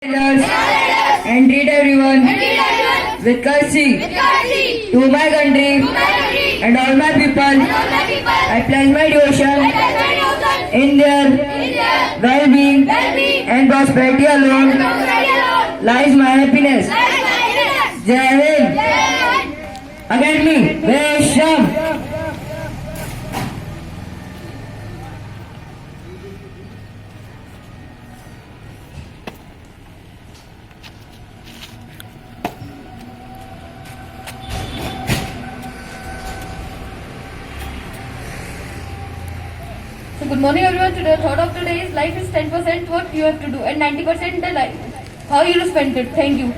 Leaders and treat everyone with courtesy to my country and all my people. I pledge my devotion in their well-being and prosperity alone lies my happiness. Jai Hind. Academy, Vesham. So good morning everyone. Today the thought of the day is life is 10% what you have to do and 90% the life how you will spend it. Thank you.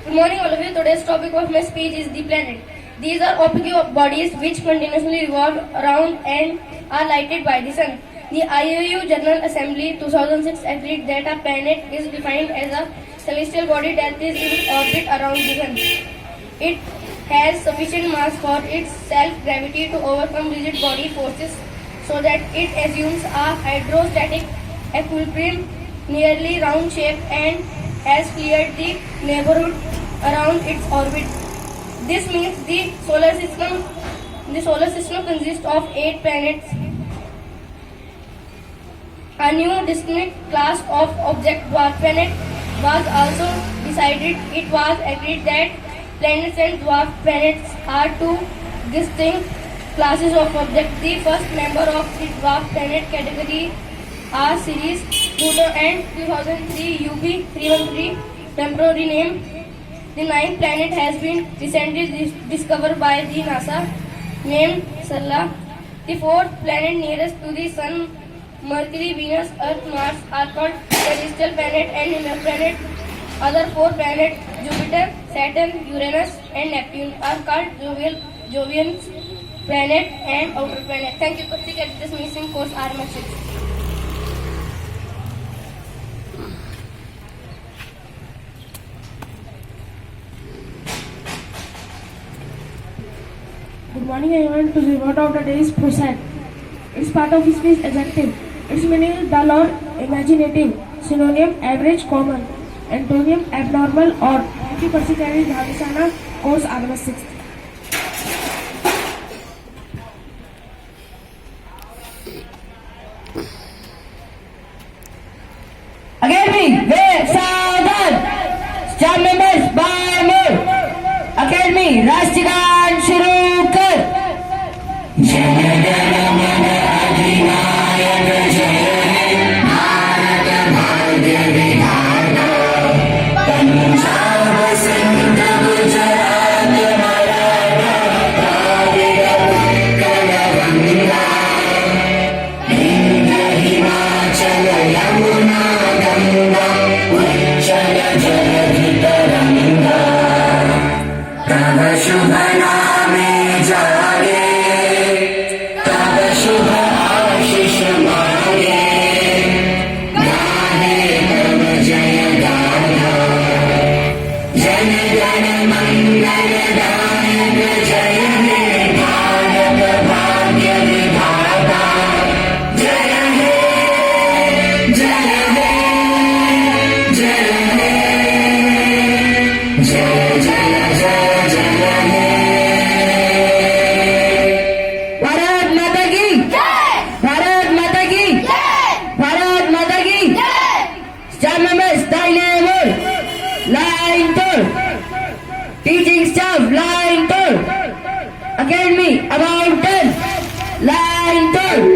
Good morning all of you. Today's topic of my speech is the planet. These are opaque bodies which continuously revolve around and are lighted by the sun. The IUU General Assembly 2006 agreed that a planet is defined as a celestial body that is in orbit around the sun. It has sufficient mass for its self-gravity to overcome rigid body forces so that it assumes a hydrostatic equilibrium, nearly round shape, and has cleared the neighborhood around its orbit. This means the solar system consists of 8 planets. A new distinct class of object dwarf planet was also decided. It was agreed that planets and dwarf planets are two distinct classes of objects. The first member of the dwarf planet category are Ceres, Pluto, and 2003 UP313 temporary name. The ninth planet has been recently discovered by the NASA, named Salla. The fourth planet nearest to the Sun, Mercury, Venus, Earth, Mars, are called terrestrial planet and inner planet. Other 4 planets, Jupiter, Saturn, Uranus, and Neptune, are called Jovian planet and outer planet. Thank you for this missing course RMS6. Good morning everyone. To the word of the day is prosaic. Its part of speech adjective. Its meaning is dull or imaginative. Synonym average, common. Antonym abnormal or anti-persicary. Dhavisana course RMS 6. Academy, Vesham. Staff members, by more. Academy, राष्ट्रगान शुरू कर। जय जन मन अधिनायक जय हे भारत भाग्य विधाता पंजाब सिंध गुजरात मराठा द्राविड़ उत्कल गंगा विंध्य हिमाचल यमुना गंगा उच्चल जलधि तरंगा तब शुभ नामे जागे तब शुभ आशीष मांगे गाहे तब जय गाना जन गण मंगल दायक जय हे भारत भाग्य विधाता जय हे जय हे जय हे जय जय जय जय हे भारत माता की भारत माता की भारत माता की स्टाफ मेंबर्स दाहिने मोड़ लाइन तोड़ टीचिंग स्टाफ लाइन तोड़ अकेडमी अबाउट टर्न लाइन तोड़